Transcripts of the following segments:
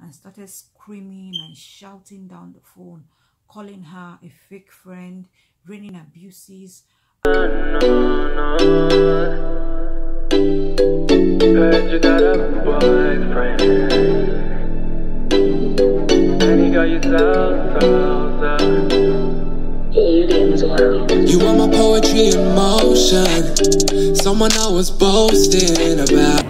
and started screaming and shouting down the phone, calling her a fake friend, raining abuses. Heard you got a boyfriend, and he got you so. You are my poetry in motion, someone I was boasting about.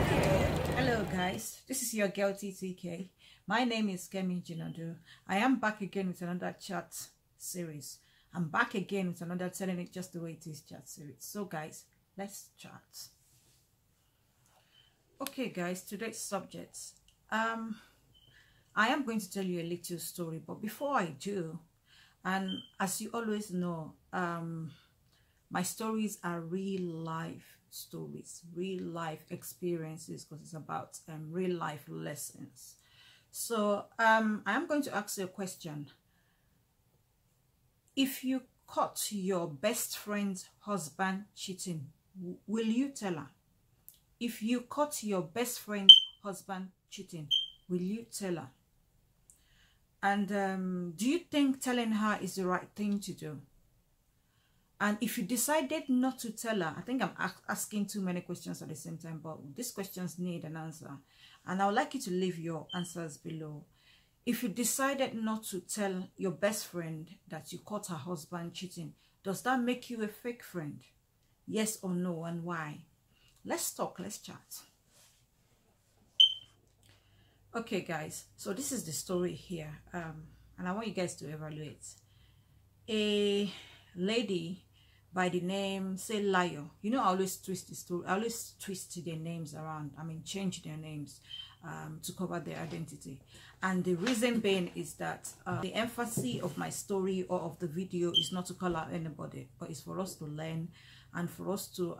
Hello guys, this is your girl TTK. My name is Ttkjinadu. I am back again with another chat series. I'm back again with another telling it just the way it is chat series. So guys, let's chat. Okay guys, today's subject. I am going to tell you a little story, but before I do, and as you always know, my stories are real life stories, real life experiences, because it's about real life lessons. So I am going to ask you a question. If you caught your best friend's husband cheating, will you tell her? If you caught your best friend's husband cheating, will you tell her? And do you think telling her is the right thing to do? And if you decided not to tell her, I think I'm asking too many questions at the same time, but these questions need an answer. And I would like you to leave your answers below. If you decided not to tell your best friend that you caught her husband cheating, does that make you a fake friend? Yes or no, and why? Let's talk, let's chat. Okay guys, so this is the story here, and I want you guys to evaluate. A lady by the name, say Layo. You know, I always twist the story, I always twist their names around, change their names to cover their identity. And the reason being is that the emphasis of my story or of the video is not to call out anybody, but it's for us to learn and for us to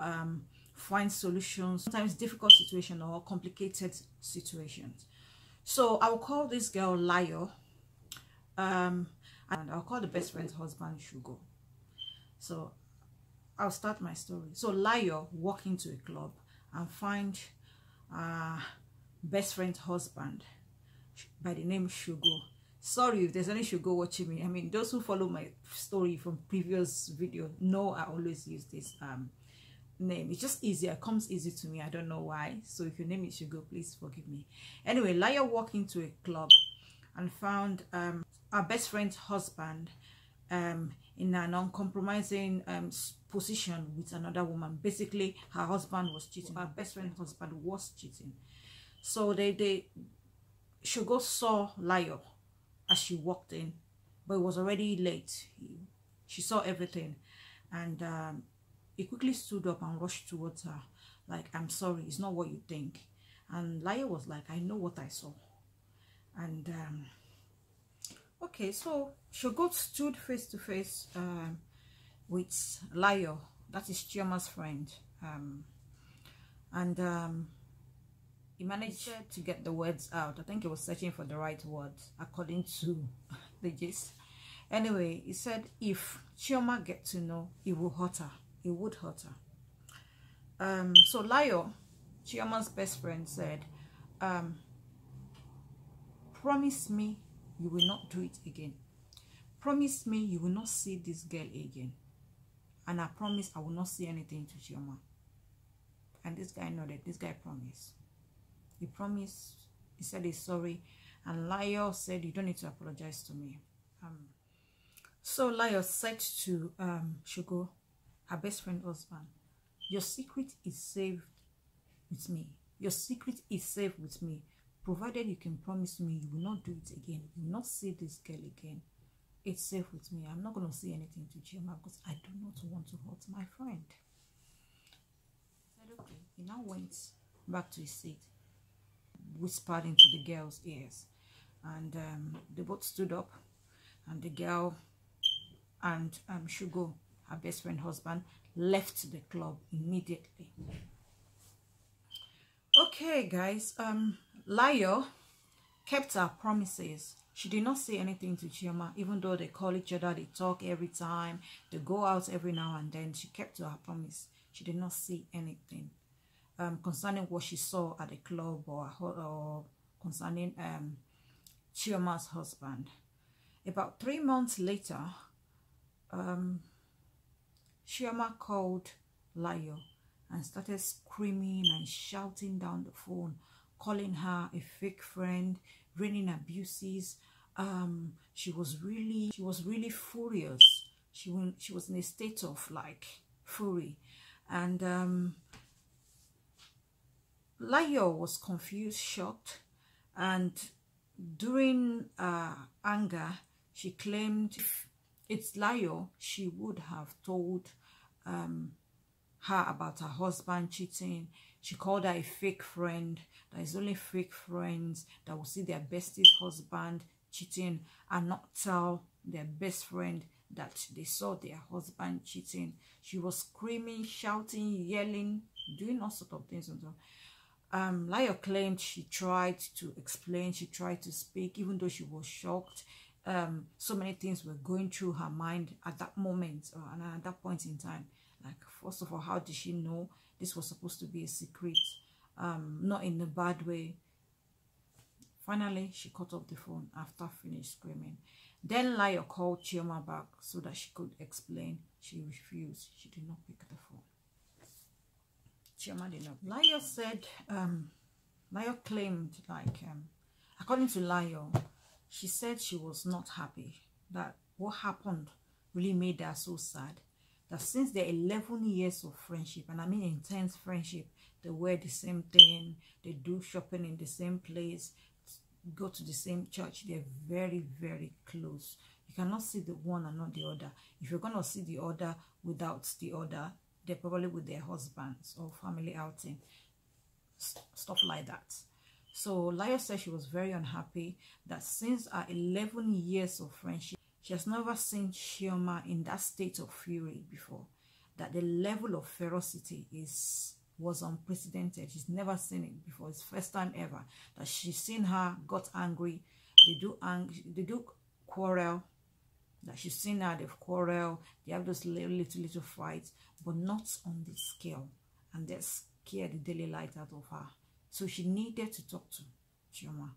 find solutions, sometimes difficult situations or complicated situations. So I'll call this girl Layo, and I'll call the best friend's husband Sogo. So I'll start my story. So Layo walk into a club and find best friend's husband by the name Sogo. Sorry if there's any Sogo watching me. Those who follow my story from previous video know I always use this name. It's just easier, it comes easy to me. I don't know why. So if your name is Sogo, please forgive me. Anyway, Layo walked into a club and found our best friend's husband in an uncompromising position with another woman. Basically, her husband was cheating. Our best friend's husband was cheating. So Sogo saw Layo as she walked in, but it was already late. She saw everything, and he quickly stood up and rushed towards her, like, "I'm sorry, it's not what you think." And Layo was like, "I know what I saw." And okay, so Sogo stood face to face with Layo, that is Chioma's friend, and he managed to get the words out. I think he was searching for the right words according to the gist. Anyway, he said if Chioma get to know, it will hurt her. It would hurt her. So Layo, Chioma's best friend, said, "Promise me you will not do it again. Promise me you will not see this girl again. And I promise I will not say anything to Chioma." And this guy nodded. This guy promised. He promised. He said he's sorry. And Layo said, "You don't need to apologize to me." So Layo said to Sogo, her best friend husband, "Your secret is safe with me. Your secret is safe with me, provided you can promise me you will not do it again. You will not see this girl again. It's safe with me. I'm not going to say anything to Chioma because I do not want to hurt my friend." I said, okay. He now went back to his seat, whispered into the girl's ears, and they both stood up, and the girl and Sogo, her best friend husband, left the club immediately. Okay guys, Layo kept her promises. She did not say anything to Chioma, even though they call each other, they talk every time, they go out every now and then. She kept to her promise. She did not say anything concerning what she saw at the club or concerning Chioma's husband. About 3 months later, Chioma called Layo and started screaming and shouting down the phone, calling her a fake friend, raining abuses. She was really furious. She was in a state of like fury, and Layo was confused, shocked, and during anger, she claimed if it's Layo, she would have told her about her husband cheating. She called her a fake friend. That is only fake friends that will see their bestie's husband cheating and not tell their best friend that they saw their husband cheating. She was screaming, shouting, yelling, doing all sorts of things. Layo claimed she tried to explain, she tried to speak, even though she was shocked. So many things were going through her mind at that moment and at that point in time. Like, first of all, how did she know this was supposed to be a secret? Not in a bad way. Finally, she cut off the phone after finished screaming. Then Layo called Chioma back so that she could explain. She refused. She did not pick the phone. Chioma did not. Layo said, Layo claimed, like, according to Layo, she said she was not happy. That what happened really made her so sad. That since their 11 years of friendship, and I mean intense friendship, they wear the same thing, they do shopping in the same place, go to the same church, they're very, very close. You cannot see the one and not the other. If you're going to see the other without the other, they're probably with their husbands or family outing, stuff like that. So Layo said she was very unhappy that since our 11 years of friendship, she has never seen Chioma in that state of fury before. That the level of ferocity was unprecedented. She's never seen it before. It's first time ever that she's seen her got angry. They do quarrel. That she's seen her, they've quarrel. They have those little fights, but not on this scale. And that scared the daily light out of her. So she needed to talk to Chioma.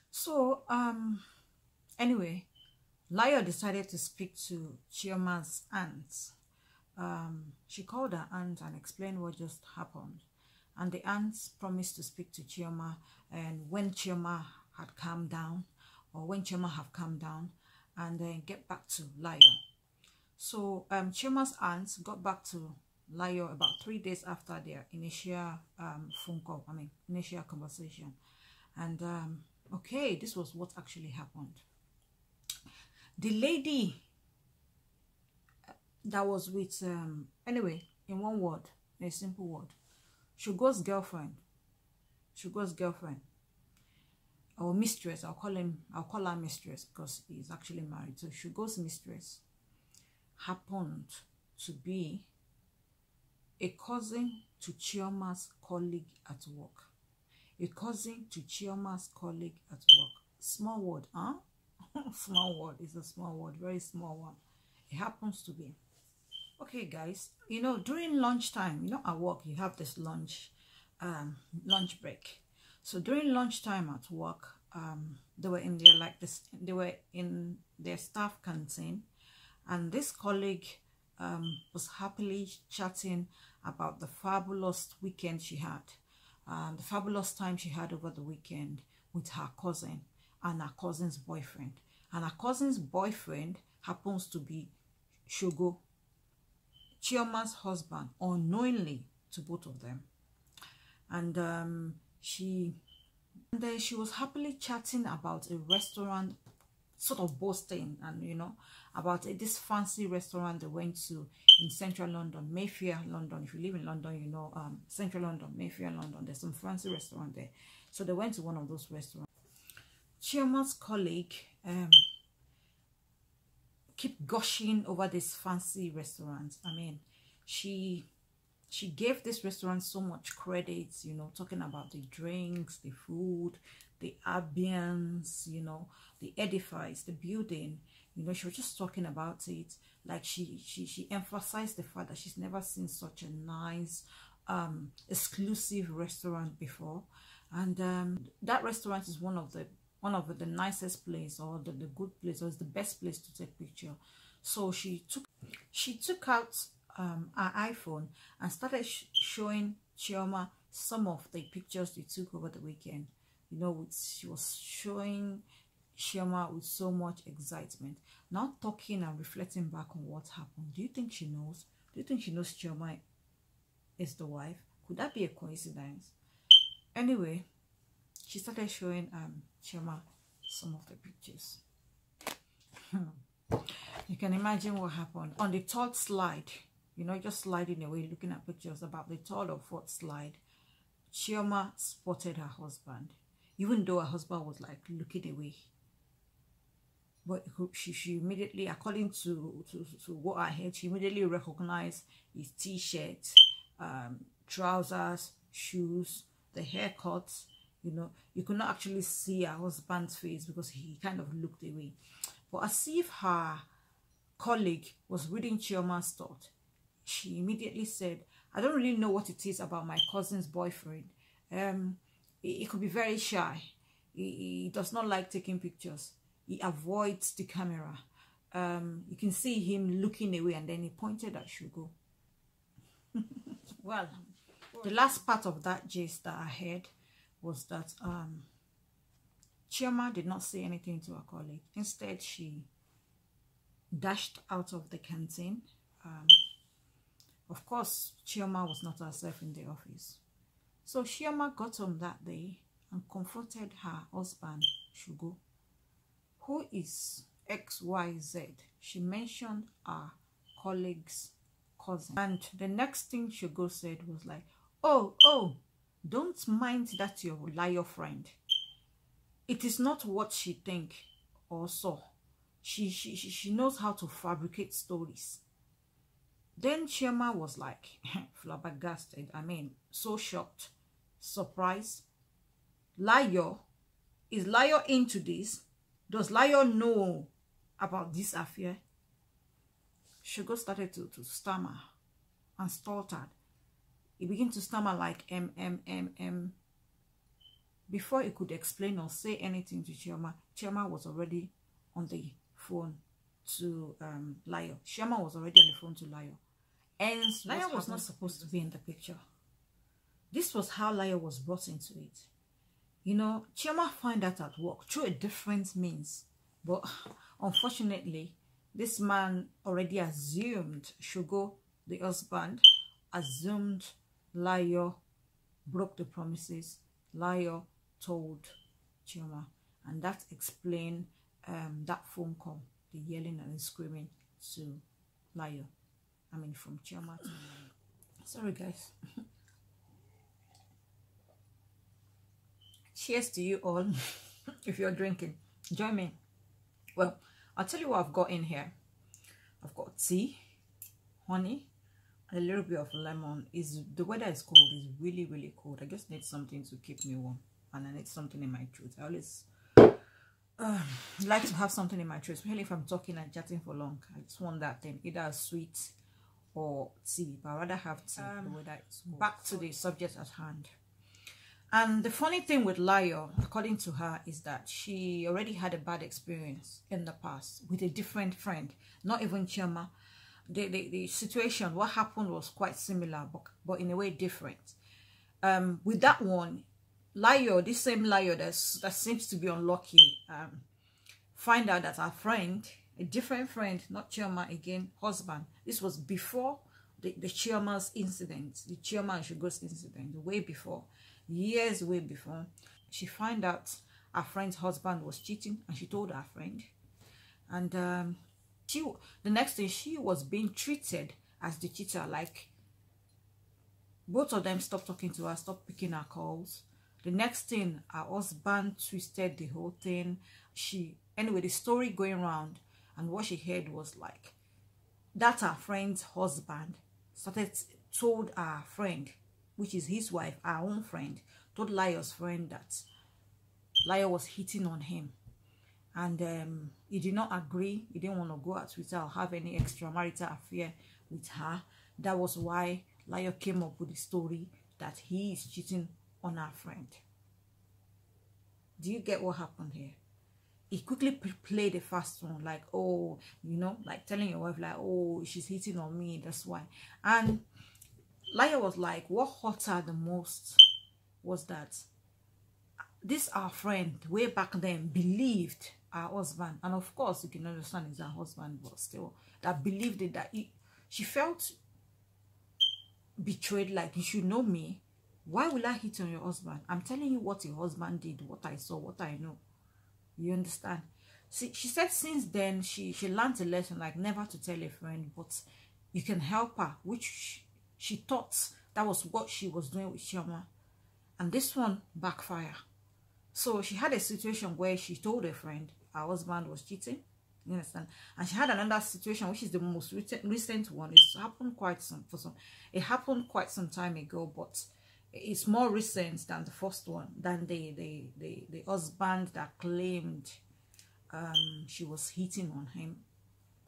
So anyway, Layo decided to speak to Chioma's aunt. She called her aunt and explained what just happened. And the aunt promised to speak to Chioma, and when Chioma had calmed down, or when Chioma have calmed down, and then get back to Layo. So Chioma's aunt got back to Layo about 3 days after their initial phone call, initial conversation. And okay, this was what actually happened. The lady that was with, anyway, in one word, a simple word, Shugo's girlfriend, or mistress, I'll call her mistress because he's actually married. So Shugo's mistress happened to be a cousin to Chioma's colleague at work. A cousin to Chioma's colleague at work. Small word, huh? Small word. It's a small word, very small one. It happens to be. Okay, guys, you know, during lunchtime, you know, at work, you have this lunch break. So during lunchtime at work, they were in their staff canteen, and this colleague was happily chatting about the fabulous weekend she had, the fabulous time she had over the weekend with her cousin and her cousin's boyfriend. And her cousin's boyfriend happens to be Shugo, Chioma's husband, unknowingly to both of them. And she was happily chatting about a restaurant, sort of boasting, and you know, about this fancy restaurant they went to in central London, Mayfair, London. If you live in London, you know, central London, Mayfair, London, there's some fancy restaurant there. So they went to one of those restaurants. Chioma's colleague keep gushing over this fancy restaurant. I mean, she gave this restaurant so much credit, you know, talking about the drinks, the food, the ambience, you know, the edifice, the building. You know, she was just talking about it. Like she emphasized the fact that she's never seen such a nice, exclusive restaurant before. And that restaurant is one of the one of the nicest place, or the good place, or it's the best place to take picture. So she took out her iPhone and started showing Chioma some of the pictures they took over the weekend. You know, she was showing Chioma with so much excitement, now talking and reflecting back on what happened. Do you think she knows? Do you think she knows Chioma is the wife? Could that be a coincidence? Anyway, she started showing Chioma some of the pictures. You can imagine what happened. On the third slide, you know, just sliding away, looking at pictures, about the third or fourth slide, Chioma spotted her husband, even though her husband was like looking away. But she immediately, according to what I heard, she immediately recognized his t-shirt, trousers, shoes, the haircuts. You know, you could not actually see her husband's face because he kind of looked away. But as if her colleague was reading Chioma's thought, she immediately said, I don't really know what it is about my cousin's boyfriend. He could be very shy. He does not like taking pictures. He avoids the camera. You can see him looking away, and then he pointed at Sogo. Well, the last part of that gist that I heard was that Chioma did not say anything to her colleague. Instead, she dashed out of the canteen. Of course, Chioma was not herself in the office. So Chioma got home that day and confronted her husband, Sogo, who is XYZ. She mentioned her colleague's cousin. And the next thing Sogo said was like, oh, don't mind that your liar friend. It is not what she think or saw. She knows how to fabricate stories. Then Chioma was like flabbergasted. I mean, so shocked, surprised. Liar? Is Liar into this? Does Liar know about this affair? Sogo started to stammer and stuttered. He began to stammer like M. Before he could explain or say anything to Chioma, Chioma was already on the phone to Liar. Chioma was already on the phone to Liar. And Liar was not supposed to be in the picture. This was how Liar was brought into it. You know, Chioma found out at work through a different means. But unfortunately, this man already assumed Sogo, the husband, assumed Liar broke the promises. Liar told Chioma, and that explained that phone call, the yelling and the screaming to Liar. I mean, from Chioma to Liar. Sorry, guys. Cheers to you all. If you're drinking, join me. Well, I'll tell you what I've got in here. I've got tea, honey, a little bit of lemon. The weather is cold. It's really, really cold. I just need something to keep me warm, and I need something in my throat. I always like to have something in my throat, especially if I'm talking and chatting for long. I just want that thing, either sweet or tea, but I'd rather have tea. The weather is cold. Back to the subject at hand. And the funny thing with Liar, according to her, is that she already had a bad experience in the past with a different friend, not even Chioma. The situation, what happened was quite similar, but in a way different. With that one, Liar, this same Liar that seems to be unlucky, find out that her friend, a different friend, not Chioma again, husband. This was before the Chioma's incident, the Chioma and Sogo's incident, way before. Years way before, she found out her friend's husband was cheating, and she told her friend. And the next day she was being treated as the cheater. Like, both of them stopped talking to her, stopped picking her calls. The next thing, her husband twisted the whole thing. Anyway, the story going around, and what she heard was like that her friend's husband told her friend, which is his wife, our own friend, told Liar's friend that Liar was hitting on him. And he did not agree. He didn't want to go out with her or have any extramarital affair with her. That was why Liar came up with the story that he is cheating on her friend. Do you get what happened here? He quickly played the first one, like, oh, you know, like telling your wife, like, oh, she's hitting on me, that's why. And Liar was like, what hurt her the most was that this our friend way back then believed her husband, and of course you can understand it's her husband, but still that believed it, that she felt betrayed, like, you should know me. Why will I hit on your husband? I'm telling you what your husband did, what I saw, what I know. You understand? See, she said since then she learned a lesson, like never to tell a friend, but you can help her, which she thought that was what she was doing with Chioma. And this one backfire. So she had a situation where she told a friend her husband was cheating. You understand? And she had another situation, which is the most recent one. It happened quite some time ago, but it's more recent than the first one, than the husband that claimed she was hitting on him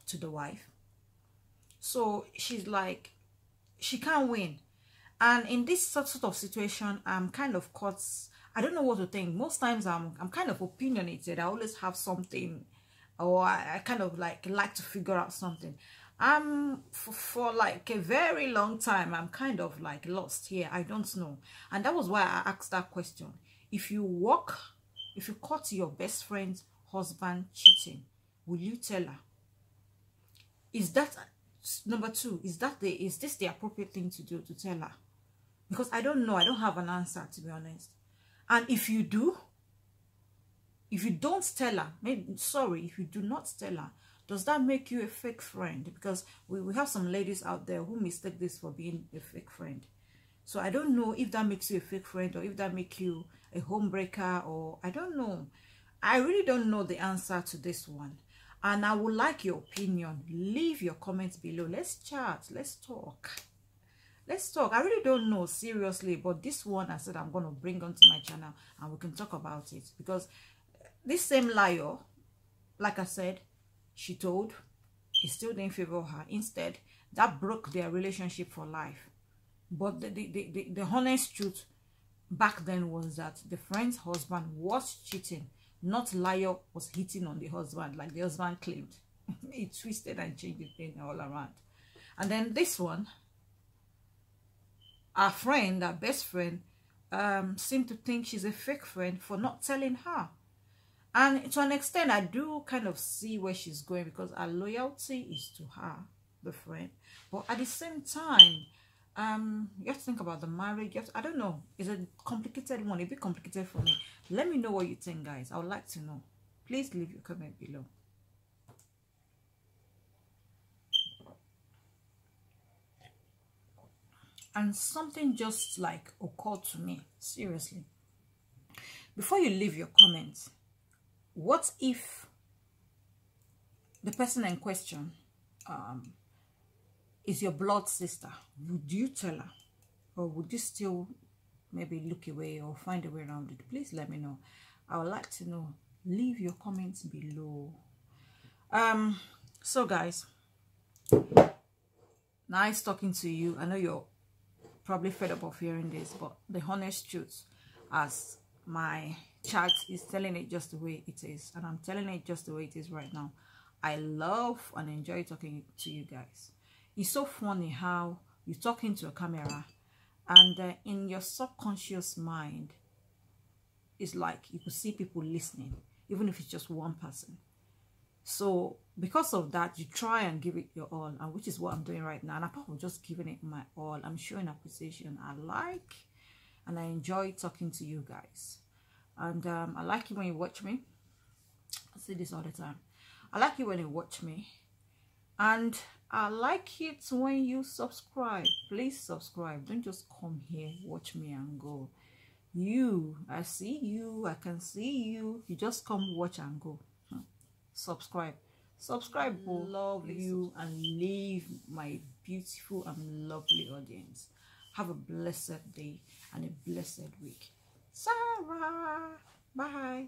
to the wife. So she's like, she can't win. And in this sort of situation, I'm kind of caught. I don't know what to think. Most times I'm kind of opinionated. I always have something, or I kind of like to figure out something. For like a very long time, I'm kind of like lost here. I don't know. And that was why I asked that question. If you caught your best friend's husband cheating, will you tell her? Is that number two? Is this the appropriate thing to do, to tell her? Because I don't know. I don't have an answer, to be honest. And if you do, if you don't tell her, if you do not tell her, does that make you a fake friend? Because we have some ladies out there who mistake this for being a fake friend. So I don't know if that makes you a fake friend, or if that makes you a homebreaker, or I don't know. I really don't know the answer to this one. And I would like your opinion. Leave your comments below. Let's chat. Let's talk. Let's talk. I really don't know, seriously, but this one I said I'm going to bring onto my channel and we can talk about it. Because this same liar, like I said, she told, it still didn't favor her. Instead, that broke their relationship for life. But the honest truth back then was that the friend's husband was cheating, not liar was hitting on the husband like the husband claimed. He twisted and changed the thing all around. And then this one, our friend, our best friend, seemed to think she's a fake friend for not telling her. And to an extent, I do kind of see where she's going, because our loyalty is to her, the friend. But at the same time, you have to think about the marriage. I don't know. It's a complicated one. A bit complicated for me. Let me know what you think, guys. I would like to know. Please leave your comment below. And something just like occurred to me, seriously. Before you leave your comments, what if the person in question is your blood sister? Would you tell her? Or would you still maybe look away or find a way around it? Please let me know. I would like to know. Leave your comments below. So guys, nice talking to you. I know you're probably fed up of hearing this, but the honest truth, as my chat is telling it just the way it is, and I'm telling it just the way it is right now. I love and enjoy talking to you guys. It's so funny how you talk into a camera, and in your subconscious mind, it's like you could see people listening, even if it's just one person. So because of that, you try and give it your all, and which is what I'm doing right now. And apart from just giving it my all, I'm showing appreciation. I like and I enjoy talking to you guys. And I like it when you watch me. I say this all the time. I like it when you watch me. And I like it when you subscribe. Please subscribe. Don't just come here, watch me and go. You, I see you, I can see you. You just come watch and go. Subscribe. Subscribe. Love you and leave my beautiful and lovely audience. Have a blessed day and a blessed week. Sarah. Bye.